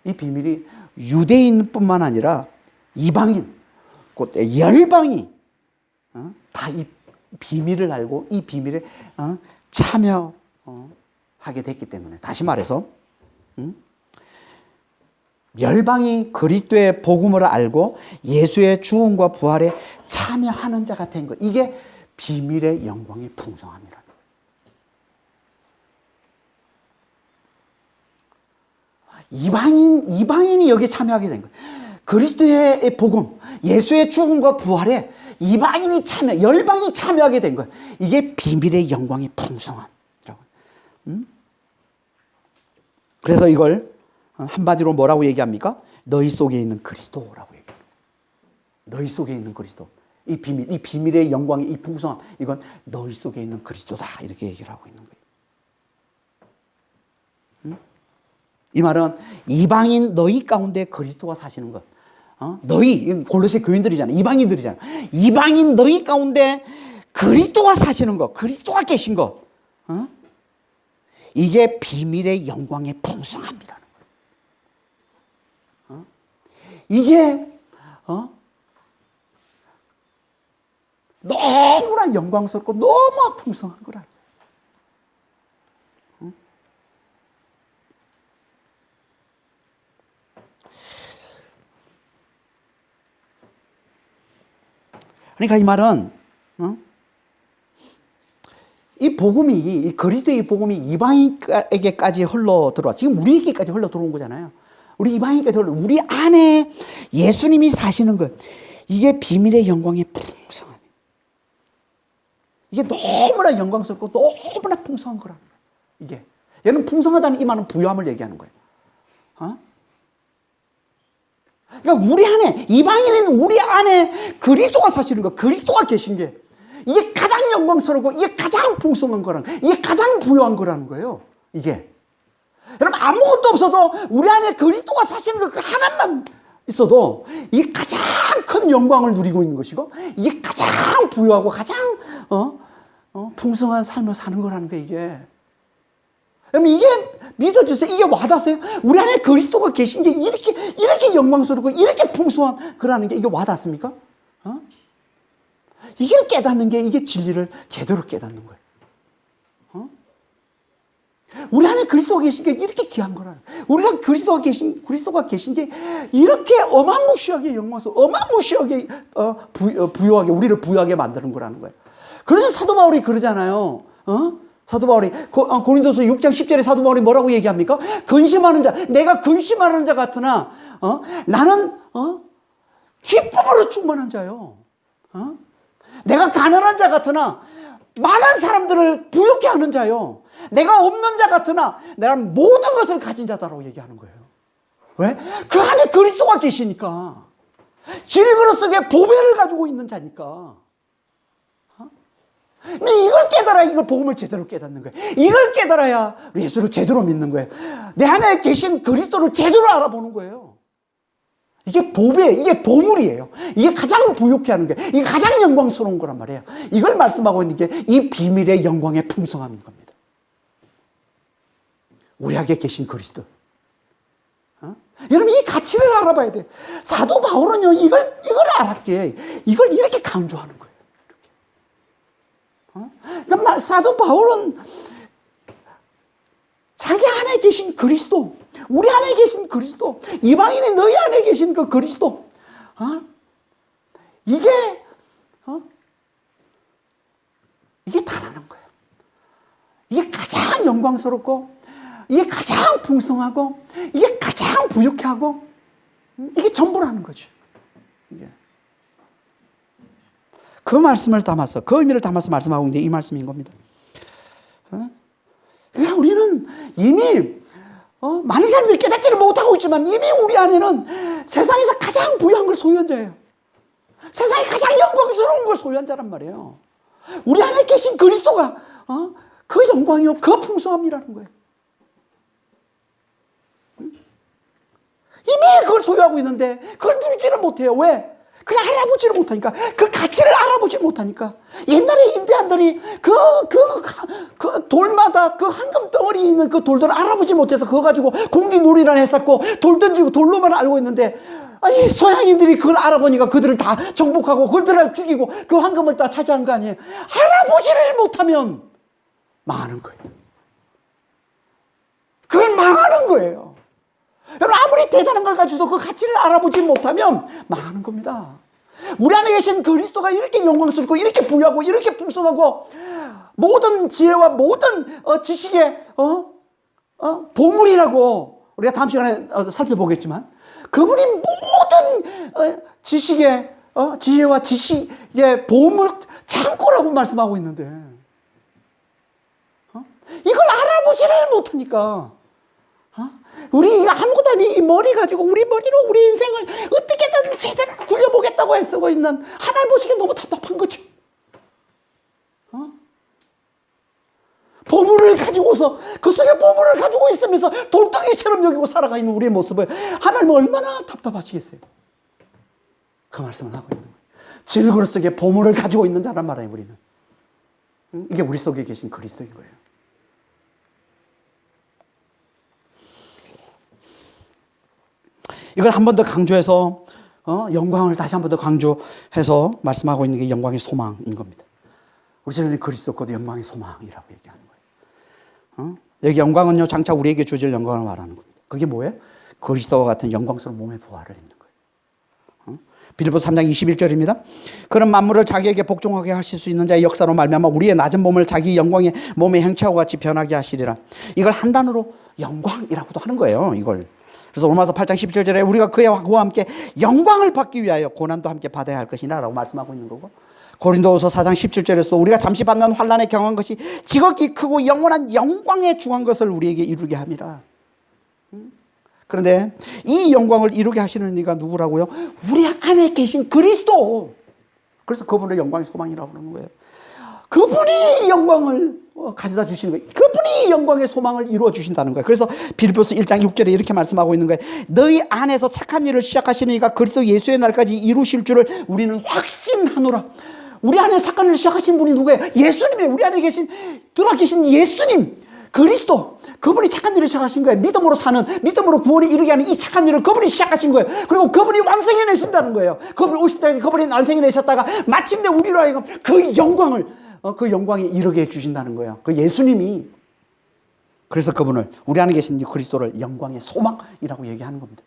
이 비밀이 유대인뿐만 아니라 이방인, 곧 열방이 다 이 비밀을 알고 이 비밀에 참여하게 됐기 때문에, 다시 말해서 열방이 그리스도의 복음을 알고 예수의 죽음과 부활에 참여하는 자가 된 것, 이게 비밀의 영광의 풍성함이라. 이방인이 여기에 참여하게 된 거예요. 그리스도의 복음, 예수의 죽음과 부활에 이방인이 열방이 참여하게 된 거예요. 이게 비밀의 영광의 풍성함이라고. 그래서 이걸 한마디로 뭐라고 얘기합니까? 너희 속에 있는 그리스도라고 얘기해요. 너희 속에 있는 그리스도. 이 비밀의 영광의 이 풍성함, 이건 너희 속에 있는 그리스도다. 이렇게 얘기를 하고 있는 거예요. 이 말은 이방인 너희 가운데 그리스도가 사시는 것. 너희, 골로새 교인들이잖아. 이방인들이잖아. 이방인 너희 가운데 그리스도가 사시는 것, 그리스도가 계신 것. 이게 비밀의 영광의 풍성함이라는 거예요. 이게 너무나 영광스럽고 너무 풍성한 거라. 그러니까 이 말은 이 복음이, 이 그리스도의 복음이 이방인에게까지 흘러 들어와. 지금 우리에게까지 흘러 들어온 거잖아요. 우리 이방인에게까지 우리 안에 예수님이 사시는 것, 이게 비밀의 영광의 풍성함. 이게 너무나 영광스럽고 너무나 풍성한 거라는 거예요. 이게 얘는 풍성하다는 이 말은 부요함을 얘기하는 거예요. 그러니까 우리 안에, 이방인은 우리 안에 그리스도가 사시는 거, 그리스도가 계신 게, 이게 가장 영광스럽고 이게 가장 풍성한 거라는 거예요. 이게 가장 부요한 거라는 거예요. 이게. 여러분, 아무것도 없어도 우리 안에 그리스도가 사시는 거 그 하나만 있어도 이게 가장 큰 영광을 누리고 있는 것이고, 이게 가장 부요하고 가장 풍성한 삶을 사는 거라는 거예요. 이게. 여러분, 이게 믿어주세요. 이게 와닿으세요? 우리 안에 그리스도가 계신 게 이렇게 영광스럽고 이렇게 풍성한 거라는 게 이게 와닿습니까? 이게 깨닫는 게, 이게 진리를 제대로 깨닫는 거예요. 우리 안에 그리스도가 계신 게 이렇게 귀한 거라는 거예요. 우리가 그리스도가 계신 게 이렇게 어마무시하게 영광스럽고 어마무시하게 부유하게, 우리를 부유하게 만드는 거라는 거예요. 그래서 사도 바울이 그러잖아요. 사도 바울이 고린도서 6장 10절에 사도 바울이 뭐라고 얘기합니까? 근심하는 자, 내가 근심하는 자 같으나 나는 기쁨으로 충만한 자요. 내가 가난한 자 같으나 많은 사람들을 부유케 하는 자요. 내가 없는 자 같으나 내가 모든 것을 가진 자다라고 얘기하는 거예요. 왜? 그 안에 그리스도가 계시니까. 질그릇 속에 보배를 가지고 있는 자니까. 근데 이걸 깨달아야 이걸 복음을 제대로 깨닫는 거예요. 이걸 깨달아야 예수를 제대로 믿는 거예요. 내 안에 계신 그리스도를 제대로 알아보는 거예요. 이게 복이에요. 이게 보물이에요. 이게 가장 부욕해 하는 거예요. 이게 가장 영광스러운 거란 말이에요. 이걸 말씀하고 있는 게 이 비밀의 영광의 풍성함인 겁니다. 우리 안에 계신 그리스도. 여러분, 이 가치를 알아봐야 돼요. 사도 바울은요, 이걸 알았기에 이걸 이렇게 강조하는 거예요. 그러니까 사도 바울은 자기 안에 계신 그리스도, 우리 안에 계신 그리스도, 이방인이 너희 안에 계신 그 그리스도, 이게 다라는 거예요. 이게 가장 영광스럽고, 이게 가장 풍성하고, 이게 가장 부유케 하고, 이게 전부라는 거죠. 이게. 그 말씀을 담아서, 그 의미를 담아서 말씀하고 있는데 이 말씀인 겁니다. 그러니까 우리는 이미 많은 사람들이 깨닫지를 못하고 있지만 이미 우리 안에는 세상에서 가장 부유한 걸 소유한 자예요. 세상에 가장 영광스러운 걸 소유한 자란 말이에요. 우리 안에 계신 그리스도가 그 영광이요, 그 풍성함이라는 거예요. 이미 그걸 소유하고 있는데 그걸 누리지를 못해요. 왜? 그걸 알아보지를 못하니까. 그 가치를 알아보지 못하니까. 옛날에 인디안들이 그 돌마다 그 황금 덩어리 있는 그 돌들을 알아보지 못해서 그거 가지고 공기놀이를 했었고 돌 던지고 돌로만 알고 있는데, 이 서양인들이 그걸 알아보니까 그들을 다 정복하고 그들을 죽이고 그 황금을 다 차지한 거 아니에요. 알아보지를 못하면 망하는 거예요. 그걸 망하는 거예요. 여러분, 아무리 대단한 걸 가지고도 그 가치를 알아보지 못하면 망하는 겁니다. 우리 안에 계신 그리스도가 이렇게 영광스럽고 이렇게 부유하고 이렇게 풍성하고 모든 지혜와 모든 지식의 보물이라고 우리가 다음 시간에 살펴보겠지만, 그분이 모든 지식의 지혜와 지식의 보물 창고라고 말씀하고 있는데 이걸 알아보지를 못하니까 우리 아무것도 아닌 이 머리 가지고 우리 머리로 우리 인생을 어떻게든 제대로 굴려보겠다고 애쓰고 있는 하나님 보시기에 너무 답답한 거죠. 보물을 가지고서 그 속에 보물을 가지고 있으면서 돌덩이처럼 여기고 살아가 있는 우리의 모습을 하나님은 얼마나 답답하시겠어요. 그 말씀을 하고 있는 거예요. 질그릇 속에 보물을 가지고 있는 자란 말이에요. 우리는 이게 우리 속에 계신 그리스도인 거예요. 이걸 한 번 더 강조해서 영광을 다시 한 번 더 강조해서 말씀하고 있는 게 영광의 소망인 겁니다. 우리 전에 그리스도 곧 영광의 소망이라고 얘기하는 거예요. 여기 영광은요, 장차 우리에게 주실 영광을 말하는 겁니다. 그게 뭐예요? 그리스도와 같은 영광스러운 몸의 부활을 입는 거예요. 빌립보서 3장 21절입니다. 그런 만물을 자기에게 복종하게 하실 수 있는 자의 역사로 말미암아 우리의 낮은 몸을 자기 영광의 몸의 형체와 같이 변하게 하시리라. 이걸 한 단어로 영광이라고도 하는 거예요. 이걸. 그래서 로마서 8장 17절에 우리가 그와 함께 영광을 받기 위하여 고난도 함께 받아야 할 것이나 라고 말씀하고 있는 거고, 고린도후서 4장 17절에서 우리가 잠시 받는 환난에 경한 것이 지극히 크고 영원한 영광에 중한 것을 우리에게 이루게 함이라. 그런데 이 영광을 이루게 하시는 이가 누구라고요? 우리 안에 계신 그리스도. 그래서 그분을 영광의 소망이라고 그러는 거예요. 그분이 영광을 가져다 주시는 거예요. 그분이 영광의 소망을 이루어 주신다는 거예요. 그래서 빌립보서 1장 6절에 이렇게 말씀하고 있는 거예요. 너희 안에서 착한 일을 시작하시는 이가 그리스도 예수의 날까지 이루실 줄을 우리는 확신하노라. 우리 안에 착한 일을 시작하신 분이 누구예요? 예수님이에요. 우리 안에 들어와 계신 예수님, 그리스도. 그분이 착한 일을 시작하신 거예요. 믿음으로 사는, 믿음으로 구원에 이르게 하는 이 착한 일을 그분이 시작하신 거예요. 그리고 그분이 완성해내신다는 거예요. 그분이 오실 때 그분이 완성해내셨다가 마침내 우리로 하여금 그 영광을, 그 영광에 이르게 해주신다는 거예요. 그 예수님이. 그래서 그분을, 우리 안에 계신 이 그리스도를 영광의 소망이라고 얘기하는 겁니다.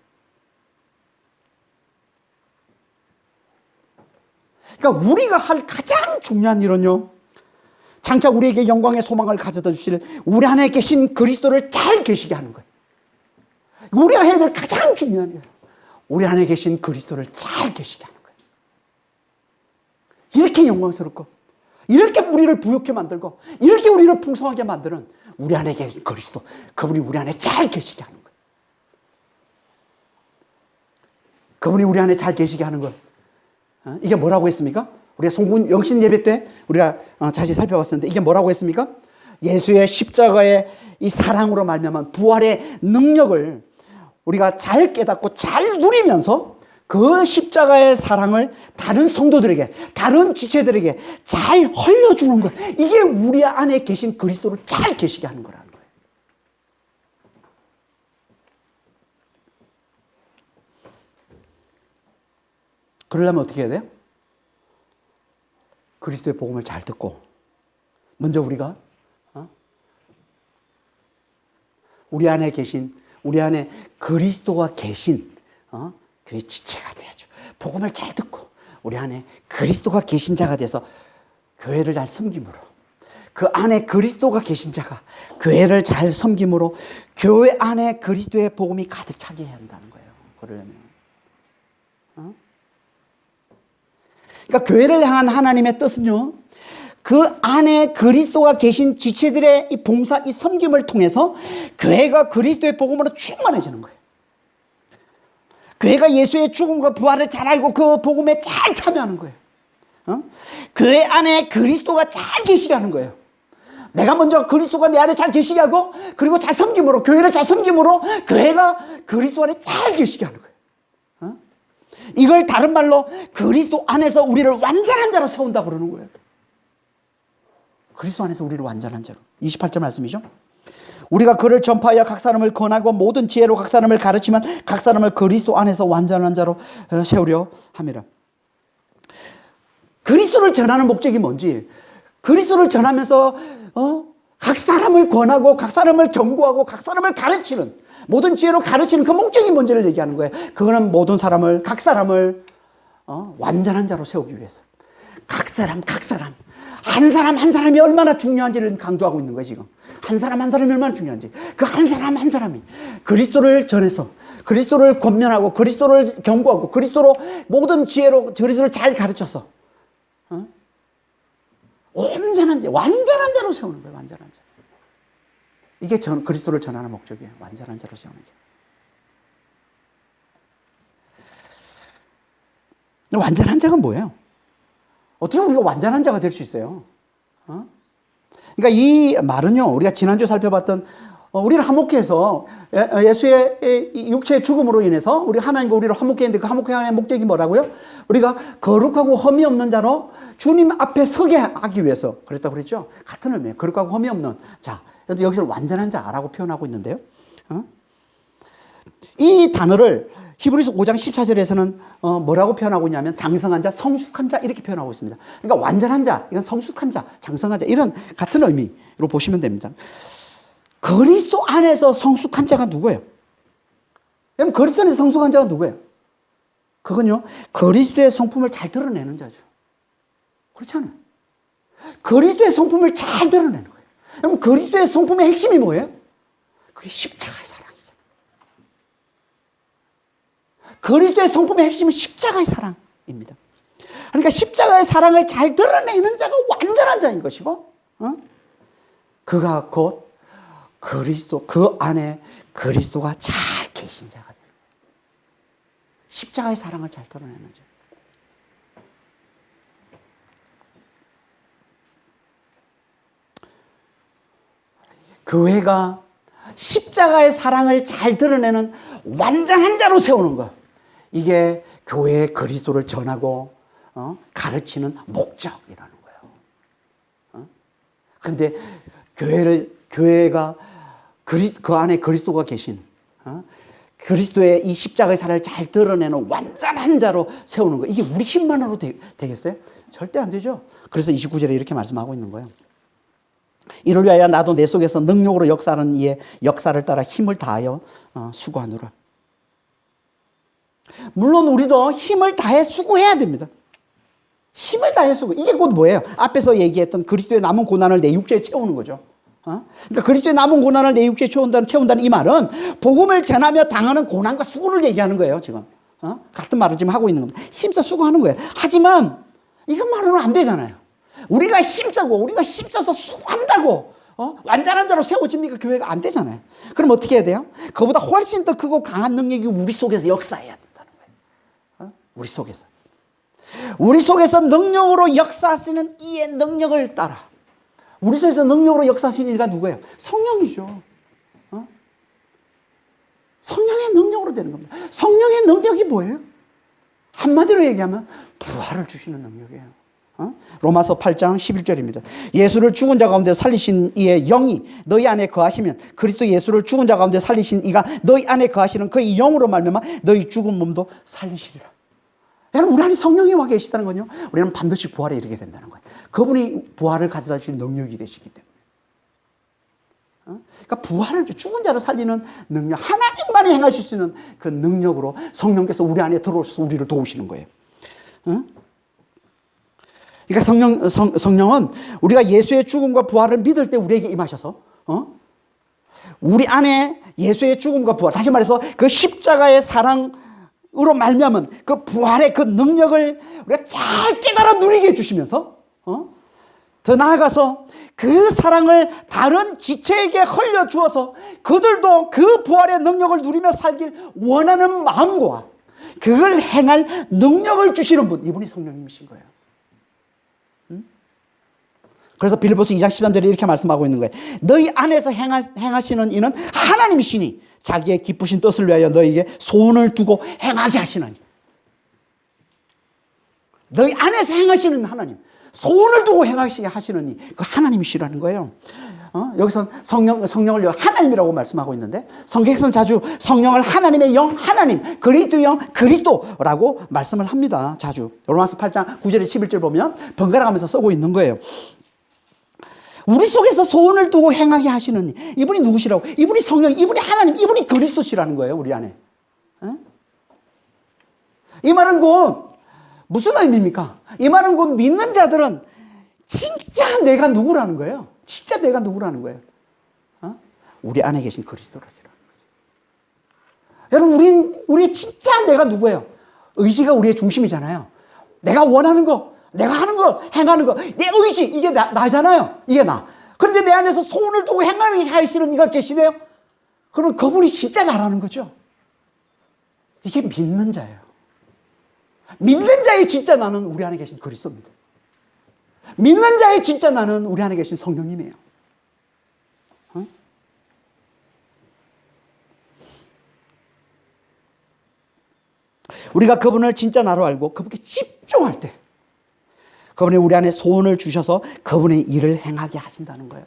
그러니까 우리가 할 가장 중요한 일은요, 장차 우리에게 영광의 소망을 가져다 주실 우리 안에 계신 그리스도를 잘 계시게 하는 거예요. 우리가 해야 될 가장 중요한 일, 우리 안에 계신 그리스도를 잘 계시게 하는 거예요. 이렇게 영광스럽고, 이렇게 우리를 부욕해 만들고, 이렇게 우리를 풍성하게 만드는 우리 안에 계신 그리스도, 그분이 우리 안에 잘 계시게 하는 거예요. 그분이 우리 안에 잘 계시게 하는 것, 이게 뭐라고 했습니까? 우리가 송군 영신 예배 때 우리가 자세히 살펴봤었는데 이게 뭐라고 했습니까? 예수의 십자가의 이 사랑으로 말미암은 부활의 능력을 우리가 잘 깨닫고 잘 누리면서 그 십자가의 사랑을 다른 성도들에게, 다른 지체들에게 잘 흘려주는 것. 이게 우리 안에 계신 그리스도를 잘 계시게 하는 거라는 거예요. 그러려면 어떻게 해야 돼요? 그리스도의 복음을 잘 듣고 먼저 우리가 우리 안에 계신, 우리 안에 그리스도가 계신 교회 지체가 돼야죠. 복음을 잘 듣고 우리 안에 그리스도가 계신 자가 돼서 교회를 잘 섬김으로, 그 안에 그리스도가 계신 자가 교회를 잘 섬김으로 교회 안에 그리스도의 복음이 가득 차게 해야 한다는 거예요. 그러려면. 그러니까 교회를 향한 하나님의 뜻은요, 그 안에 그리스도가 계신 지체들의 이 봉사, 이 섬김을 통해서 교회가 그리스도의 복음으로 충만해지는 거예요. 교회가 예수의 죽음과 부활을 잘 알고 그 복음에 잘 참여하는 거예요. 교회 안에 그리스도가 잘 계시게 하는 거예요. 내가 먼저 그리스도가 내 안에 잘 계시게 하고, 그리고 잘 섬김으로, 교회를 잘 섬김으로 교회가 그리스도 안에 잘 계시게 하는 거예요. 이걸 다른 말로 그리스도 안에서 우리를 완전한 자로 세운다고 그러는 거예요. 그리스도 안에서 우리를 완전한 자로. 28절 말씀이죠. 우리가 그를 전파하여 각 사람을 권하고 모든 지혜로 각 사람을 가르치면 각 사람을 그리스도 안에서 완전한 자로 세우려 함이라. 그리스도를 전하는 목적이 뭔지, 그리스도를 전하면서 각 사람을 권하고 각 사람을 경고하고 각 사람을 가르치는, 모든 지혜로 가르치는 그 목적이 뭔지를 얘기하는 거예요. 그거는 모든 사람을, 각 사람을 완전한 자로 세우기 위해서. 각 사람 한 사람 한 사람이 얼마나 중요한지를 강조하고 있는 거예요. 지금 한 사람 한 사람이 얼마나 중요한지, 그 한 사람 한 사람이 그리스도를 전해서 그리스도를 권면하고 그리스도를 경고하고 그리스도로 모든 지혜로 그리스도를 잘 가르쳐서 완전한 자로 세우는 거예요. 완전한 자. 이게 그리스도를 전하는 목적이에요. 완전한 자로 세우는 게. 완전한 자가 뭐예요? 어떻게 우리가 완전한 자가 될 수 있어요? 그러니까 이 말은요, 우리가 지난주에 살펴봤던 우리를 화목해서 예수의 육체의 죽음으로 인해서 우리 하나님과 우리를 화목해 했는데 그 화목해 하는 목적이 뭐라고요? 우리가 거룩하고 흠이 없는 자로 주님 앞에 서게 하기 위해서 그랬다고 그랬죠? 같은 의미예요. 거룩하고 흠이 없는 자. 여기서 완전한 자라고 표현하고 있는데요. 이 단어를 히브리서 5장 14절에서는 뭐라고 표현하고 있냐면 장성한 자, 성숙한 자 이렇게 표현하고 있습니다. 그러니까 완전한 자, 이건 성숙한 자, 장성한 자 이런 같은 의미로 보시면 됩니다. 그리스도 안에서 성숙한 자가 누구예요? 여러분 그리스도 안에서 성숙한 자가 누구예요? 그건요, 그리스도의 성품을 잘 드러내는 자죠. 그렇지 않아요? 그리스도의 성품을 잘 드러내는 거예요. 여러분 그리스도의 성품의 핵심이 뭐예요? 그게 십자가의 사랑이잖아요. 그리스도의 성품의 핵심은 십자가의 사랑입니다. 그러니까 십자가의 사랑을 잘 드러내는 자가 완전한 자인 것이고, 그가 곧 그리스도, 그 안에 그리스도가 잘 계신 자가 되는 거예요. 십자가의 사랑을 잘 드러내는 자. 교회가 십자가의 사랑을 잘 드러내는 완전한 자로 세우는 것. 이게 교회의 그리스도를 전하고 가르치는 목적이라는 거예요. 그런데 교회가 그 안에 그리스도가 계신 그리스도의 이 십자가의 사랑을 잘 드러내는 완전한 자로 세우는 거. 이게 우리 힘만으로 되겠어요? 절대 안 되죠. 그래서 29절에 이렇게 말씀하고 있는 거예요. 이를 위하여 나도 내 속에서 능력으로 역사하는 이의 역사를 따라 힘을 다하여 수고하노라. 물론 우리도 힘을 다해 수고해야 됩니다. 힘을 다해 수고. 이게 곧 뭐예요? 앞에서 얘기했던 그리스도의 남은 고난을 내 육체에 채우는 거죠. 그러니까 그리스도의 남은 고난을 내 육체에 채운다는 이 말은 복음을 전하며 당하는 고난과 수고를 얘기하는 거예요. 지금 같은 말을 지금 하고 있는 겁니다. 힘써 수고하는 거예요. 하지만 이것만으로는 안 되잖아요. 우리가 힘써서 수고한다고 완전한 자로 세워집니까? 교회가 안 되잖아요. 그럼 어떻게 해야 돼요? 그보다 훨씬 더 크고 강한 능력이 우리 속에서 역사해야 된다는 거예요. 우리 속에서. 우리 속에서 능력으로 역사하시는 이의 능력을 따라. 우리 속에서 능력으로 역사하시는 이가 누구예요? 성령이죠. 성령의 능력으로 되는 겁니다. 성령의 능력이 뭐예요? 한마디로 얘기하면 부활을 주시는 능력이에요. 로마서 8장 11절입니다. 예수를 죽은 자 가운데 살리신 이의 영이 너희 안에 거하시면 그리스도 예수를 죽은 자 가운데 살리신 이가 너희 안에 거하시는 그의 영으로 말미암아 너희 죽은 몸도 살리시리라. 여러분, 우리 안에 성령이 와 계시다는 건요, 우리는 반드시 부활에 이르게 된다는 거예요. 그분이 부활을 가져다 주신 능력이 되시기 때문에. 그러니까 부활을, 죽은 자를 살리는 능력, 하나님만이 행하실 수 있는 그 능력으로 성령께서 우리 안에 들어오셔서 우리를 도우시는 거예요. 그러니까 성령은 우리가 예수의 죽음과 부활을 믿을 때 우리에게 임하셔서 우리 안에 예수의 죽음과 부활, 다시 말해서 그 십자가의 사랑으로 말미암은 그 부활의 그 능력을 우리가 잘 깨달아 누리게 해주시면서 더 나아가서 그 사랑을 다른 지체에게 흘려주어서 그들도 그 부활의 능력을 누리며 살길 원하는 마음과 그걸 행할 능력을 주시는 분, 이분이 성령님이신 거예요. 그래서 빌립보서 2장 13절에 이렇게 말씀하고 있는 거예요. 너희 안에서 행하시는 이는 하나님이시니 자기의 기쁘신 뜻을 위하여 너희에게 소원을 두고 행하게 하시나니. 너희 안에서 행하시는 하나님, 소원을 두고 행하시게 하시는 그 하나님이시라는 거예요. 여기서 성령을 하나님이라고 말씀하고 있는데, 성경에서는 자주 성령을 하나님의 영, 하나님, 그리스도의 영, 그리스도라고 말씀을 합니다. 자주. 로마서 8장 9절에 11절 보면 번갈아 가면서 쓰고 있는 거예요. 우리 속에서 소원을 두고 행하게 하시는 이분이 누구시라고? 이분이 성령, 이분이 하나님, 이분이 그리스도시라는 거예요, 우리 안에. 이 말은 곧 무슨 의미입니까? 이 말은 곧 믿는 자들은 진짜 내가 누구라는 거예요. 진짜 내가 누구라는 거예요. 우리 안에 계신 그리스도라는 거예요. 여러분, 우리 진짜 내가 누구예요? 의지가 우리의 중심이잖아요. 내가 원하는 거, 내가 하는 거, 행하는 거, 내 의지, 이게 나잖아요. 이게 나. 그런데 내 안에서 소원을 두고 행하게 하시는 이가 계시네요. 그럼 그분이 진짜 나라는 거죠. 이게 믿는 자예요. 믿는 자의 진짜 나는 우리 안에 계신 그리스도입니다. 믿는 자의 진짜 나는 우리 안에 계신 성령님이에요. 우리가 그분을 진짜 나로 알고 그분께 집중할 때 그분이 우리 안에 소원을 주셔서 그분의 일을 행하게 하신다는 거예요.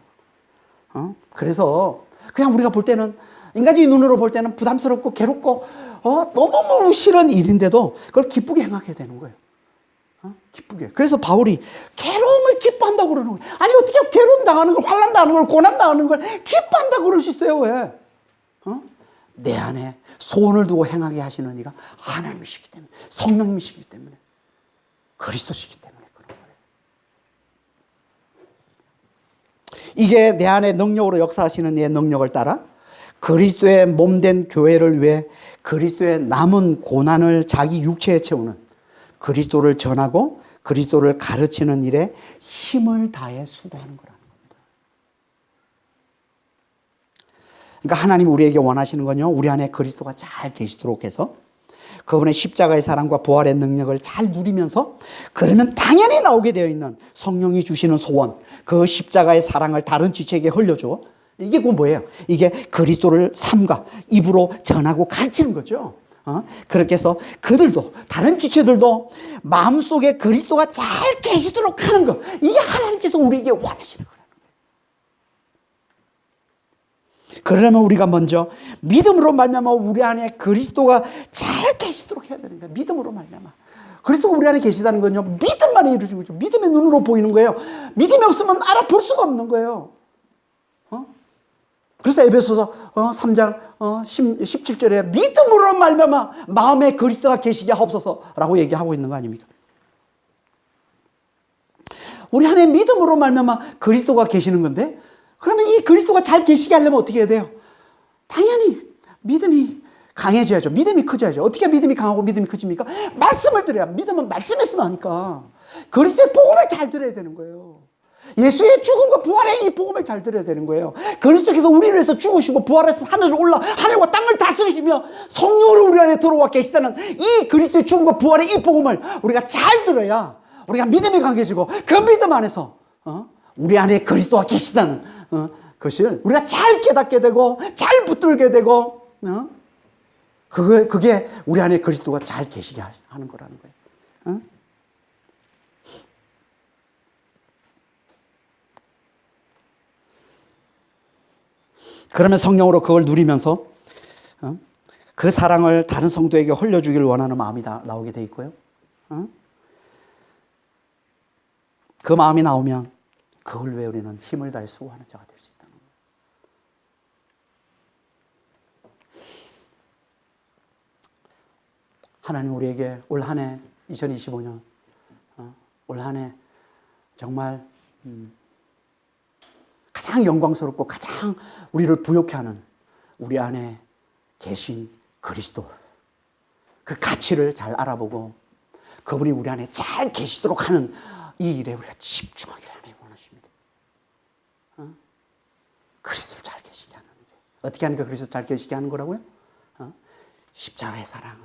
그래서 그냥 우리가 볼 때는, 인간적인 눈으로 볼 때는 부담스럽고 괴롭고 너무너무 싫은 일인데도 그걸 기쁘게 행하게 되는 거예요. 기쁘게. 그래서 바울이 괴로움을 기뻐한다고 그러는 거예요. 아니, 어떻게 괴로움 당하는 걸, 환난 당하는 걸, 고난 당하는 걸 기뻐한다고 그럴 수 있어요. 왜? 내 안에 소원을 두고 행하게 하시는 이가 하나님이시기 때문에, 성령님이시기 때문에, 그리스도시기 때문에 그런 거예요. 이게 내 안에 능력으로 역사하시는 내 능력을 따라 그리스도의 몸된 교회를 위해 그리스도의 남은 고난을 자기 육체에 채우는, 그리스도를 전하고 그리스도를 가르치는 일에 힘을 다해 수고하는 거라는 겁니다. 그러니까 하나님 우리에게 원하시는 건요, 우리 안에 그리스도가 잘 계시도록 해서 그분의 십자가의 사랑과 부활의 능력을 잘 누리면서, 그러면 당연히 나오게 되어 있는 성령이 주시는 소원, 그 십자가의 사랑을 다른 지체에게 흘려줘. 이게 그 뭐예요? 이게 그리스도를 삶과 입으로 전하고 가르치는 거죠. 그렇게 해서 그들도, 다른 지체들도 마음속에 그리스도가 잘 계시도록 하는 거, 이게 하나님께서 우리에게 원하시는 거예요. 그러려면 우리가 먼저 믿음으로 말미암아 우리 안에 그리스도가 잘 계시도록 해야 되는 거예요. 믿음으로 말미암아. 그리스도가 우리 안에 계시다는 건요, 믿음만이 이루어진 거죠. 믿음의 눈으로 보이는 거예요. 믿음이 없으면 알아볼 수가 없는 거예요. 그래서 에베소서 3장 17절에 믿음으로 말미암아 마음에 그리스도가 계시게 하옵소서라고 얘기하고 있는 거 아닙니까? 우리 안에 믿음으로 말미암아 그리스도가 계시는 건데, 그러면 이 그리스도가 잘 계시게 하려면 어떻게 해야 돼요? 당연히 믿음이 강해져야죠. 믿음이 커져야죠. 어떻게 믿음이 강하고 믿음이 커집니까? 말씀을 들어야. 믿음은 말씀에서 나니까 그리스도의 복음을 잘 들어야 되는 거예요. 예수의 죽음과 부활의 이 복음을 잘 들어야 되는 거예요. 그리스도께서 우리를 위해서 죽으시고 부활해서 하늘을 올라 하늘과 땅을 다스리시며 성령으로 우리 안에 들어와 계시다는 이 그리스도의 죽음과 부활의 이 복음을 우리가 잘 들어야 우리가 믿음이 강해지고 그 믿음 안에서 우리 안에 그리스도가 계시다는 것을 우리가 잘 깨닫게 되고 잘 붙들게 되고 그게 우리 안에 그리스도가 잘 계시게 하는 거라는 거예요. 그러면 성령으로 그걸 누리면서 그 사랑을 다른 성도에게 흘려주기를 원하는 마음이 나오게 돼 있고요. 그 마음이 나오면 그걸 위해 우리는 힘을 다해 수고하는 자가 될 수 있다는 거예요. 하나님 우리에게 올 한 해 2025년 올 한 해 정말 가장 영광스럽고 가장 우리를 부욕해 하는 우리 안에 계신 그리스도 그 가치를 잘 알아보고 그분이 우리 안에 잘 계시도록 하는 이 일에 우리가 집중하기를 하나님 원하십니다. 그리스도를 잘 계시게 하는 게 어떻게 하니까 그리스도를 잘 계시게 하는 거라고요? 십자가의 사랑을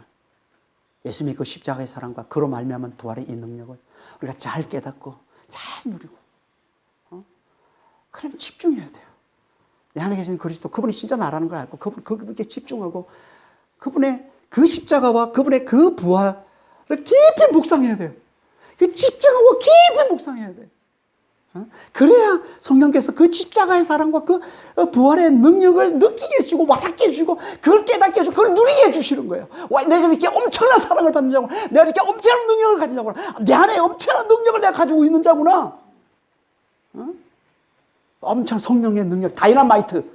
예수 믿고 십자가의 사랑과 그로 말미암은 부활의 이 능력을 우리가 잘 깨닫고 잘 누리고 그럼 집중해야 돼요. 내 안에 계신 그리스도 그분이 진짜 나라는 걸 알고 그분께 집중하고 그분의 그 십자가와 그분의 그 부활을 깊이 묵상해야 돼요. 집중하고 깊이 묵상해야 돼요. 그래야 성령께서 그 십자가의 사랑과 그 부활의 능력을 느끼게 해주고 와닿게 해주고 그걸 깨닫게 해주고 그걸 누리게 해주시는 거예요. 내가 이렇게 엄청난 사랑을 받는 자구나. 내가 이렇게 엄청난 능력을 가진 자구나. 내 안에 엄청난 능력을 내가 가지고 있는 자구나. 엄청 성령의 능력, 다이너마이트.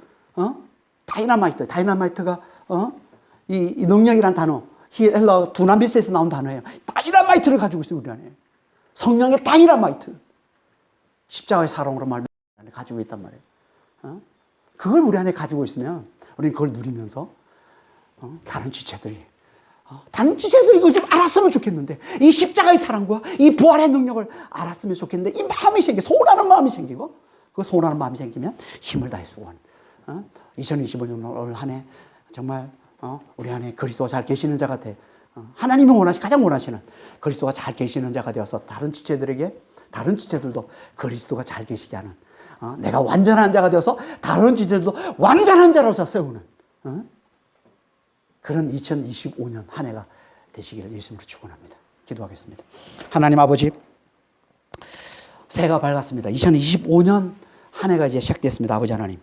다이너마이트가 이 능력이란 단어, 헬라 두나미스에서 나온 단어예요. 다이너마이트를 가지고 있어요, 우리 안에. 성령의 다이너마이트. 십자가의 사랑으로 말미암아 가지고 있단 말이에요. 그걸 우리 안에 가지고 있으면 우리는 그걸 누리면서 다른 지체들이 이걸 좀 알았으면 좋겠는데 이 십자가의 사랑과 이 부활의 능력을 알았으면 좋겠는데 이 마음이 소원하는 마음이 생기고 그 소원하는 마음이 생기면 힘을 다해 수고하는 2025년 올 한 해 정말 우리 안에 그리스도가 잘 계시는 자가 돼 하나님이 가장 원하시는 그리스도가 잘 계시는 자가 되어서 다른 지체들도 그리스도가 잘 계시게 하는 내가 완전한 자가 되어서 다른 지체들도 완전한 자로서 세우는 그런 2025년 한 해가 되시기를 예수님으로 축원합니다. 기도하겠습니다. 하나님 아버지 새해가 밝았습니다. 2025년 한 해가 이제 시작됐습니다. 아버지 하나님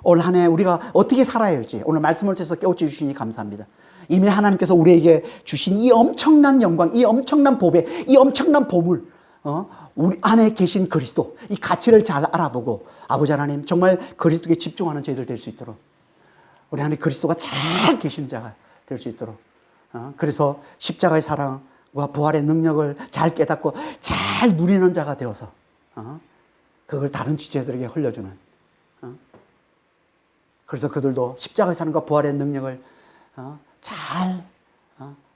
올 한 해 우리가 어떻게 살아야 할지 오늘 말씀을 통해서 깨우쳐 주시니 감사합니다. 이미 하나님께서 우리에게 주신 이 엄청난 영광, 이 엄청난 보배, 이 엄청난 보물 우리 안에 계신 그리스도 이 가치를 잘 알아보고 아버지 하나님 정말 그리스도에 집중하는 저희들 될 수 있도록 우리 안에 그리스도가 잘 계신 자가 될 수 있도록 그래서 십자가의 사랑과 부활의 능력을 잘 깨닫고 잘 누리는 자가 되어서 그걸 다른 지체들에게 흘려주는 그래서 그들도 십자가의 사랑과 부활의 능력을 잘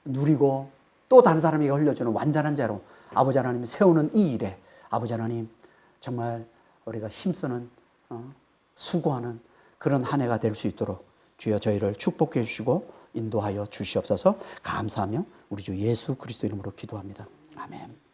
누리고 또 다른 사람에게 흘려주는 완전한 자로 아버지 하나님 세우는 이 일에 아버지 하나님 정말 우리가 힘쓰는 수고하는 그런 한 해가 될 수 있도록 주여 저희를 축복해 주시고 인도하여 주시옵소서. 감사하며 우리 주 예수 그리스도 이름으로 기도합니다. 아멘.